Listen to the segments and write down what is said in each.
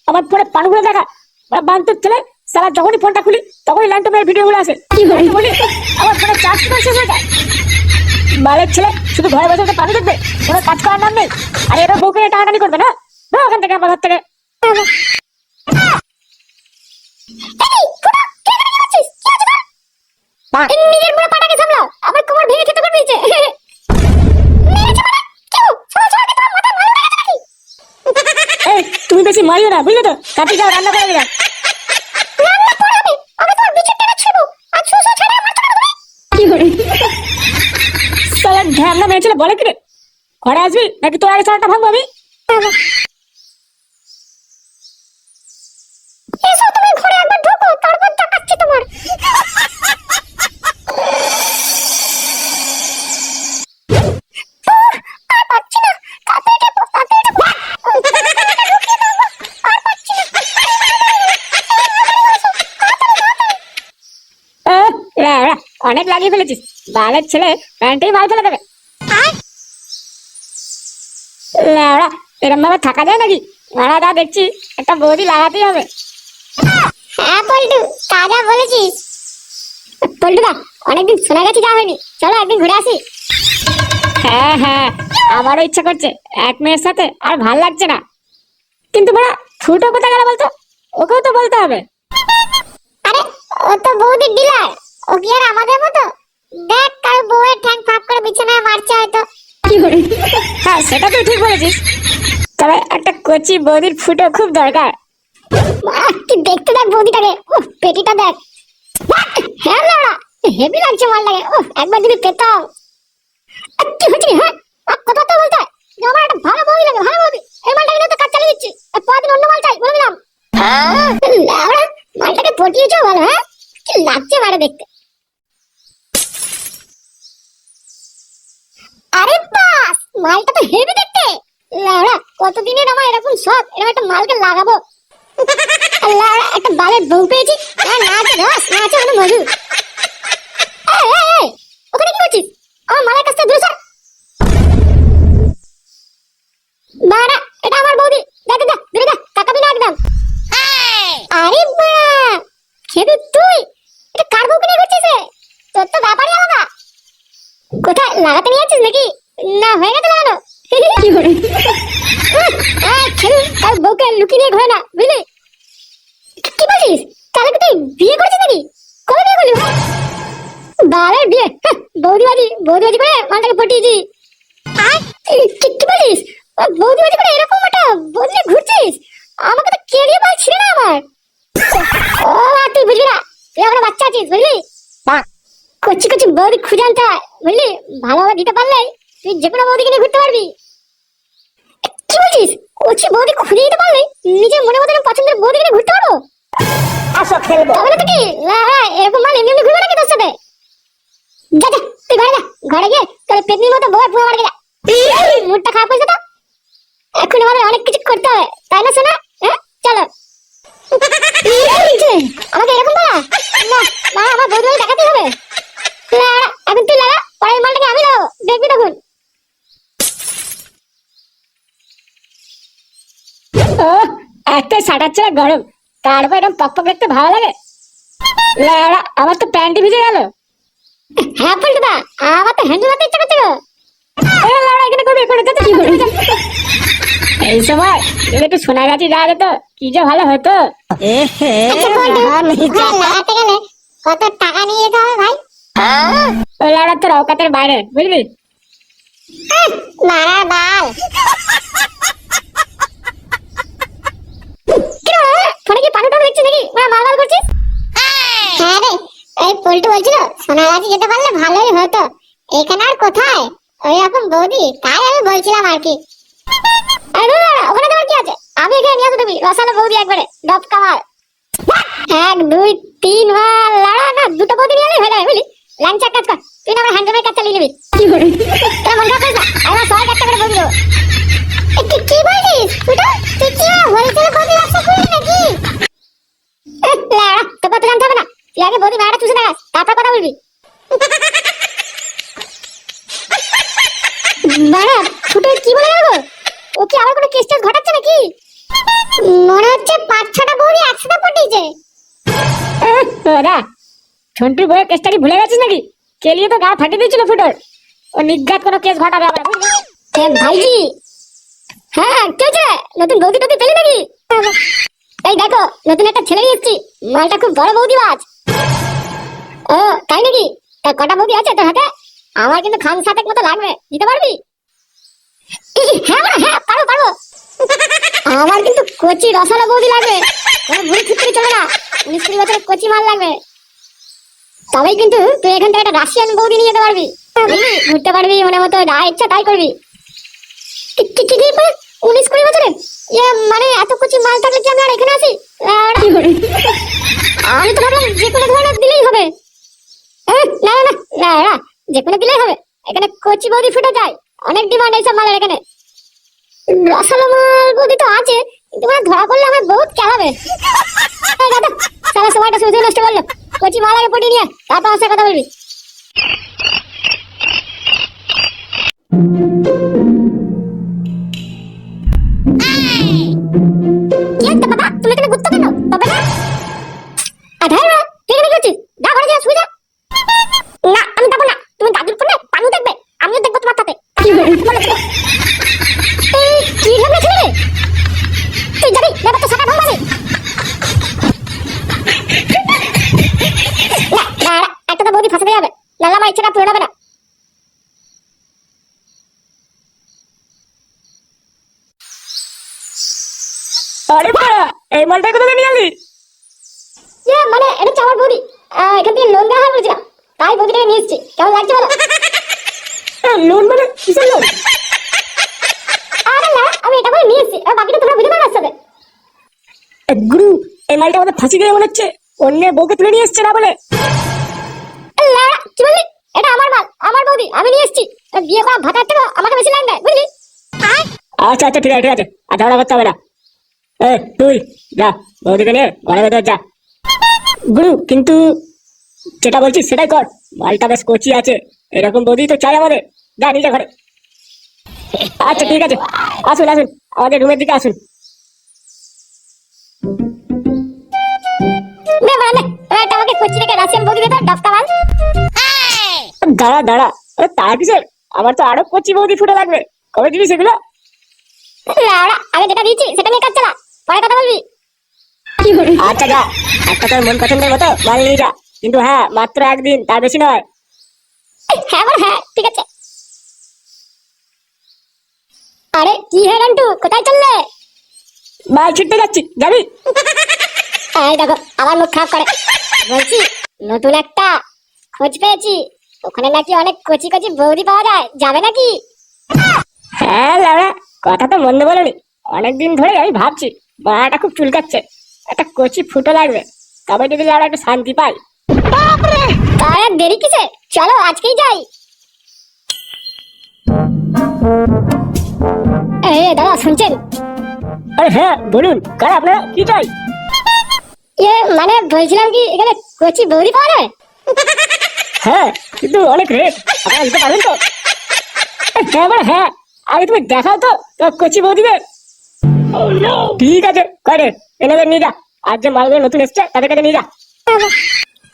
আমার ফোনে পানগুলো দেখা বান্তুর ছেলে সারা যখনই ফোনটা খুলি তখনই ল্যান্ড মেয়ের ভিডিও গুলো আসে। কি বলি আমার ফোনে চার্জ করে শেষ হয়ে যায়। বালের ছেলে শুধু ঘরে বসে পানি দেখবে, কোনো কাজ করার নাম নেই। আর এরা বউকে টানাটানি করবে না, ওখান থেকে আমার ঘর থেকে। নিজের পুরো পাটাকে সামলাও, আমার কোমর ভেঙে খেতে করে দিয়েছে। তুমি বেশি মারিও না, বুঝলে তো? কাটি যাও, রান্না করে দিলাম। ঢ্যামনা মেয়ে ছেলে বলে কিরে ঘরে আসবি নাকি তোর আগে চারটা ভাঙবো আমি? তুমি ঘরে একবার ঢোকো, তারপর দেখাচ্ছি তোমার। অনেক লাগিয়ে ফেলেছিস, বালের ছেলে প্যান্টেই মাল ফেলে দেবে। এরম ভাবে থাকা যায় নাকি? মারা দা দেখছি একটা বৌদি লাগাতেই হবে। হ্যাঁ পল্টু, তাজা বলেছিস। পল্টুদা অনেকদিন শোনা গেছে যা হয়নি, চলো একদিন ঘুরে আসি। হ্যাঁ হ্যাঁ, আমারও ইচ্ছা করছে, এক মেয়ের সাথে আর ভাল লাগছে না। কিন্তু বড়া ফুটো কোথায় গেল বলতো? ওকেও তো বলতে হবে। আরে ও তো বৌদির ডিলার, ও কি আর আমাদের মতো? দেখ কার বউয়ের ঠ্যাং ফাঁক করে বিছানায় মারছে হয়তো। কি করে? হ্যাঁ সেটা তুই ঠিক বলেছিস, তবে একটা কচি বৌদির ফুটো খুব দরকার। কি দেখতে দেখ বৌদিটাকে, পেটিটা দেখ। হ্যাঁ লাউড়া হেভি লাগছে মালটাকে, একবার যদি পেতাম। কি হচ্ছে? হ্যাঁ কথা তো বলতে হয়, আমার একটা ভালো বৌদি লাগে, ভালো বৌদি। এই মালটাকে নিয়ে তো কাজ চালিয়ে দিচ্ছি, পরদিন অন্য মাল চাই বলে দিলাম। লাউড়া মালটাকে পটিয়েছো ভালো। হ্যাঁ কি লাগছে মারে দেখতে। আরে বাস, মালটা তো হেভি দেখতে। লাউড়া কতদিনের আমার এরকম শখ, এরকম একটা মালকে লাগাবো। লাউড়া একটা বালের বউ পেয়েছি, না আছে রস, না আছে কোনো মধু। ওখানে কি করছিস? আমার মালের কাছ থেকে দূরে সর। বাড়া এটা আমার বৌদি, দেখ দেখ দূরে দেখ, তাকাবি না একদম। আরে বাড়া খেবি তুই, এটা কার বউকে নিয়ে ঘুরছিস রে? তোর তো ব্যাপারই আলাদা। কোথায় লাগাতে নিয়ে যাচ্ছিস নাকি? না হয়ে গেছে লাগানো। কি করে? কার বউকে লুকিয়ে নিয়ে ঘোরে না, বুঝলি? কি বলছিস? তাহলে কি তুই বিয়ে করেছিস নাকি? কবে বিয়ে করলি? বালের বিয়ে, বৌদিবাজি করে মালটাকে পটিয়েছি। কি বলিস? বৌদিবাজি করে এরকম একটা বদলে ঘুরছিস? আমাকে তো কেড়িয়ে পাল ছিল না আমার। ও তুই বুঝবি না, তুই এখনো বাচ্চা আছিস, বুঝলি? কচি কচি বৌদি খুঁজে আনতে হয়, বুঝলি? ভালোভাবে দিতে পারলে তুই যে কোনো বৌদিকে নিয়ে ঘুরতে পারবি। কি বলছিস? কচি বৌদি খুঁজে দিতে পারলে নিজের মনে মতো পছন্দের বৌদিকে নিয়ে ঘুরতে পারবো? আসো খেলবো। তবে না কি এরকম মাল এমনি এমনি ঘুরবে নাকি তোর সাথে? যা যা তুই ঘরে যা, ঘরে গিয়ে তোর পেটনির মতো বউয়ের পুরো মারকে যা। মুডটা খারাপ হয়েছে তো, এখন আমাদের অনেক কিছু করতে হবে, তাই না শোনা? হ্যাঁ চলো। আমাকে এরকম বলা না, মা আমার বৌদি দেখাতে হবে। এখন তুই লাগা, পরের মালটাকে আমি লাগাবো, দেখবি তখন। ও একটা সাটার ছেড়ে গরম, তারপর এরকম পক দেখতে ভালো লাগে। আমার তো প্যান্টি ভিজে গেল। হ্যাঁ পল্টুদা, আমার তো হ্যান্ডেল মারতে ইচ্ছা করছে গো। এখানে করবি, এখানে যেতে কি করবি? এই সময় যদি একটু সোনা গাছি যাওয়া যেত কি যে ভালো হতো। লাগাতে গেলে কত টাকা নিয়ে যেতে হবে ভাই? ওই লাউড়া তোর অকাতের বাইরে, বুঝলি? মারা বাল ফোনে কি পানি টাকা দেখছিস নাকি? মাল করছিস? হ্যাঁ রে, এই পল্টু বলছিল সোনাগাছি যেতে পারলে ভালোই হতো। এখানে আর কোথায় ওই রকম বৌদি, তাই আমি বলছিলাম আর কি। ওখানে তোমার কি আছে? আমি এখানে নিয়ে আসবো, তুমি রসালো বৌদি একবারে ডব কামাল। 1 2 3 মাল লাড়া না, দুটো বৌদি নিয়ে এলেই হয়ে যাবে, বুঝলি? ল্যাংচা কাজ কর, তুই না আমার হ্যান্ডেলের কাজ চালিয়ে নিবি। কি করে? তোর মন খারাপ করিস না, আমার সবাই একটা করে বৌদি দেবো। কি বলছিস? তুই কি হোলসেল বৌদি ব্যবসা করবি নাকি? লাড়া তোকে তো জানতে হবে না, তুই আগে বৌদি মারাটা চুষে দেখাস, তারপর কথা বলবি। বাড়া ফুটো কি বলে গেল? ও কি আবার কোনো কেস টেস ঘটাচ্ছে নাকি? মনে হচ্ছে 5-6টা বৌদি একসাথে পটিয়েছে। ওরা ঝন্টুর বউয়ের কেসটা কি ভুলে গেছিস নাকি? কেলিয়ে তো গা ফাটিয়ে দিয়েছিল ফুটোর। ও নিজ্ঞাত কোনো কেস ঘটাবে আবার। ভাইজি, হ্যাঁ কে হয়েছে? নতুন বৌদি টৌদি পেলি নাকি? এই দেখো নতুন একটা ছেলে নিয়ে এসেছি, মালটা খুব বড় বৌদি বাজ। ও তাই নাকি? তা কটা বৌদি আছে তোর হাতে? আমার কিন্তু খান সাতেক মতো লাগবে, দিতে পারবি? হ্যাঁ হ্যাঁ পারবো পারবো। আমার কিন্তু কচি রসালো বৌদি লাগবে, কোনো ভুড়ি ঠিকই চলে না। 19-20 বছরের কচি মাল লাগবে। তবেই কিন্তু তুই এখান থেকে একটা রাশিয়ান বৌদি নিয়ে যেতে পারবি, ঘুরতে পারবি মনে মতো, যা ইচ্ছা তাই করবি। 19-20 বছরের মানে এত কচি মাল থাকলে কি আমি আর এখানে আসি? আমি তো ভাবলাম যে কোনো ধরনের দিলেই হবে। না না না না, যে কোনো দিলেই হবে। এখানে কচি বৌদি ফুটে যায়, অনেক ডিমান্ড এইসব মালের এখানে। রসালো মাল বৌদি তো আছে, কিন্তু মানে ধরা পড়লে আমার বহুত খেলাবে। দাদা সারা সময়টা শুধু নষ্ট করলো। কচি মাল আগে পটিয়ে নিয়ে তারপর আসে কথা বলবি। তুমি এখানে ঘুরতে কেন? তবে না তুই এখানে করছিস? যা ঘরে যা, শুয়ে যা। না আমি যাবো না, তুমি দাদুর ফোনে পানু দেখবে, আমিও দেখবো তোমার সাথে। কি ভেবেছিলে তুই যাবি? ব্যাপার তো সাকা ভাঙবে। একটা তো বৌদি ফাঁসাতে যাবে, নাহলে আমার ইচ্ছাটা পূরণ হবে না। আরে বাড়া, এই মালটা কোথা থেকে নিয়ে আনলি? মানে এটা হচ্ছে আমার বৌদি, এখান থেকে লোন দেওয়া হয় বলেছিলাম, তাই বৌদিটাকে নিয়ে এসেছি। কেমন লাগছে বলো? লোন মানে কিসের লোন? আরে না, আমি এটা করে নিয়ে এসেছি, আর বাকিটা তোমরা বুঝে পারো সাথে। গুরু, এই মালটা আমাদের ফাঁসি দিয়ে মনে হচ্ছে অন্য বউকে তুলে নিয়ে এসছে না বলে। কি বললি? এটা আমার মাল, আমার বৌদি, আমি নিয়ে এসেছি। বিয়ে করা ভাতার থেকে আমাকে বেশি লাইন দেয়, বুঝলি? আচ্ছা আচ্ছা ঠিক আছে ঠিক আছে, আর ঝগড়া করতে হবে না। তুই যা, বৌদিকে নিয়ে ঘরে ভেতর যা। গুরু কিন্তু যেটা বলছিস সেটাই কর, মালটা বেশ কচি আছে, এরকম বৌদি তো চাই আমাদের। যা নিজে ঘরে। আচ্ছা ঠিক আছে, আসুন আসুন, আমাদের রুমের দিকে আসুন। আমাকে কচি রেখে রাশিয়ান বৌদি দে তো, ডফকা মাল। দাঁড়া দাঁড়া, তারা কিসের? আমার তো আরো কচি বৌদি ফুটে লাগবে, কবে দিবি সেগুলো? আগে যেটা দিয়েছি সেটা নিয়ে কাজ চালা, পরে কথা বলবি। আচ্ছা যা, একটা তোর মন পছন্দের মতো মাল নিয়ে যা, কিন্তু হ্যাঁ মাত্র একদিন, তার বেশি নয়। হ্যাঁ হ্যাঁ ঠিক আছে। আরে কি হে রন্টু, কোথায় চললে? মাল ছিটতে যাচ্ছি, যাবি? এই দেখো আমার মুখ খারাপ করে। বলছি নতুন একটা খোঁজ পেয়েছি, ওখানে নাকি অনেক কচি কচি বৌদি পাওয়া যায়, যাবে নাকি? হ্যাঁ লাউড়া, কথা তো মন্দ বলনি। অনেকদিন ধরে আমি ভাবছি মাটা খুব চুলকাচ্ছে, একটা কচি ফুটো লাগবে, তবে যদি লাউড়া একটু শান্তি পাই। তাই আর দেরি কিসে, চলো আজকেই যাই। দাদা শুনছেন? আরে হ্যাঁ বলুন, কার আপনারা কি চাই? মানে বলছিলাম কি এখানে কচি বৌদি পাওয়া যায়? হ্যাঁ কিন্তু অনেক রেট, আপনারা দিতে পারবেন তো? হ্যাঁ মানে হ্যাঁ, আগে তুমি দেখাও তো কচি বৌদিকে। ঠিক আছে করে এনাদের নিয়ে যা, আর যে মালগুলো নতুন এসছে তাদের কাছে নিয়ে যা।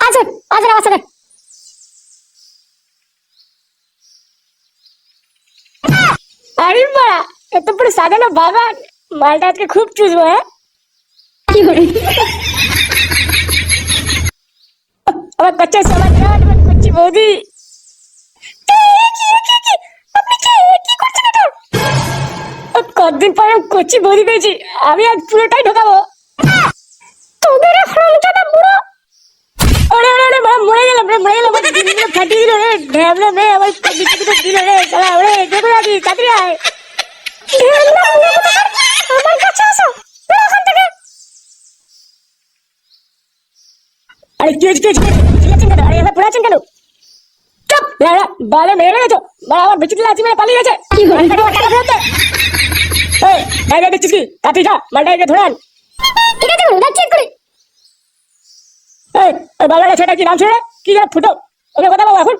আসুন আসুন আমার সাথে। আরে বাড়া, এত পুরো সাজানো বাগান, মালটা আজকে খুব চুষবো। হ্যাঁ আমার কচ্চা সবার করছি বৌদি। কতদিন পরে কচি বৌদি পেয়েছি, আমি আজ পুরোটাই ঢোকাবো। তোদের হারামজাদা বুড়ো। ওরে ওরে ওরে মরে গেলাম রে, মরে গেলাম, দিনগুলো ফাটিয়ে দিল রে, ঢ্যাবলা মেয়ে আমার বিচিত্র দিল রে, শালা ওরে দেখো আছি তাড়াতাড়ি আয়। আমার কাছে আসো ওখান থেকে। আরে কি হয়েছে, চিল্লাচ্ছেন কেন? আরে এবার পড়াচ্ছেন কেন? চুপ বালে মেরে গেছো, আমার বিচিত্র আছে মেরে পালিয়ে গেছে। দেখছিস কি? তাড়াতাড়ি যা, মালটাকে ধরে আন। ঠিক আছে যাচ্ছি করে। বাংলা ছেলেটা কি নাম ছিল? কি যেন ফুটো, ওকে কথা বলো এখন।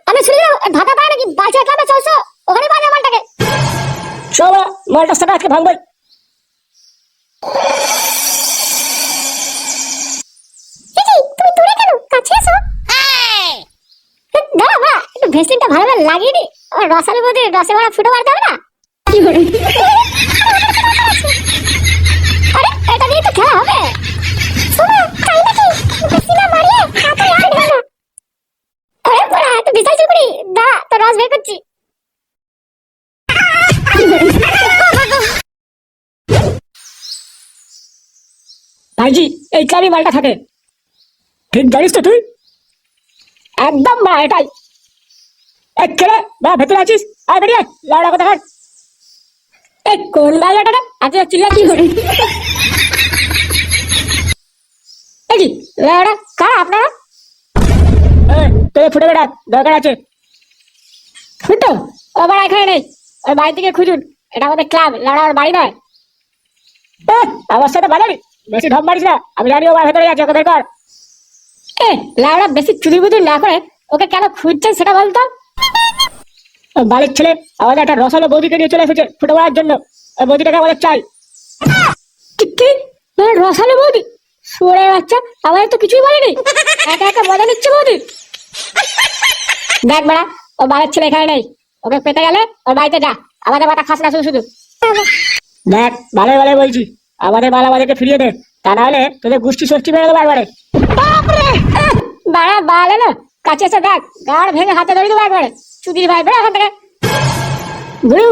আমি শুনলাম ঢাকা পায় নাকি বাচ্চা ক্লাবে চলছো, ওখানে পায় মালটাকে। সব মালটা সাথে আজকে ভাঙবই। তুমি দূরে কেন? কাছে এসো। দাঁড়া বাড়া, একটু ভেসলিনটা ভালোভাবে লাগিয়ে নি। আমার রসালো বৌদি রসে ভরা ফুটো মারতে হবে না? কি করে? আরে এটা দিয়ে তো খেলা হবে। শোনো, তাই নাকি? ভেসলিনা মারিয়ে হাতে আর ঢেলো না। আরে বাড়া, তো বিশাল চুকরি। দাঁড়া, তো রস বের করছি। ভাইজি এই চাবি মালটা থাকে, ঠিক জানিস তো তুই? একদম বা এটাই। এক খেলে বা ভেতরে আছিস, আর বেরিয়ে লাউড়া কথা কর। এই কোন বাংলাটা এত চিল্লা কি করে? এই জি লাউড়া কার আপনারা? তোদের ফুটে বেড়া দরকার আছে। ফুটো ও বাড়া এখানে নেই, ওই বাড়ি থেকে খুঁজুন। এটা আমাদের ক্লাব, লাউড়ার বাড়ি নয়। আমার সাথে বাজাবি? বেশি ঢপ মারিস না, আমি জানি ও ভেতরে আছে, ওকে বের কর। এ লাউড়া বেশি চুরি বুদুর না করে ওকে কেন খুঁজছেন সেটা বলতো। ও বাড়ির ছেলে আমাদের একটা রসালো বৌদিকে নিয়ে চলে এসেছে ফুটে বেড়ার জন্য। ওই বৌদিটাকে আমাদের চাই। কি রসালো বৌদি? সরে বাচ্চা, আমাদের তো কিছুই বলেনি। একা একা মজা নিচ্ছে বৌদি। দেখ বাড়া, ও বাড়ির ছেলে এখানে নেই। ওকে পেতে গেলে ওর বাড়িতে যা, আমাদের মাথা খাস না শুধু শুধু। দেখ ভালো ভালো বলছি, আমাদের মাল আমাদেরকে ফিরিয়ে দে, তা না হলে তোদের গোষ্ঠী ষষ্ঠী বেড়ে দেবো একবারে। বাড়া বাল এলো, কাছে এসে দেখ, গাড় ভেঙে হাতে ধরে দেবো একবারে। চুদির ভাই বেড়া এখান থেকে। গুরু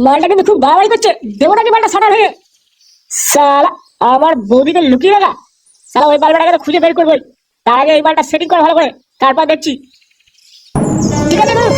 মালটা কিন্তু খুব বাড়াবাড়ি করছে, দেবো নাকি মালটা সাটা ভেঙে? শালা আমার বৌদিকে লুকিয়ে রাখা, শালা ওই বালটাকে তো খুঁজে বের করবোই। তার আগে এই মালটা সেটিং করা ভালো করে, তারপর দেখছি। ঠিক আছে গুরু।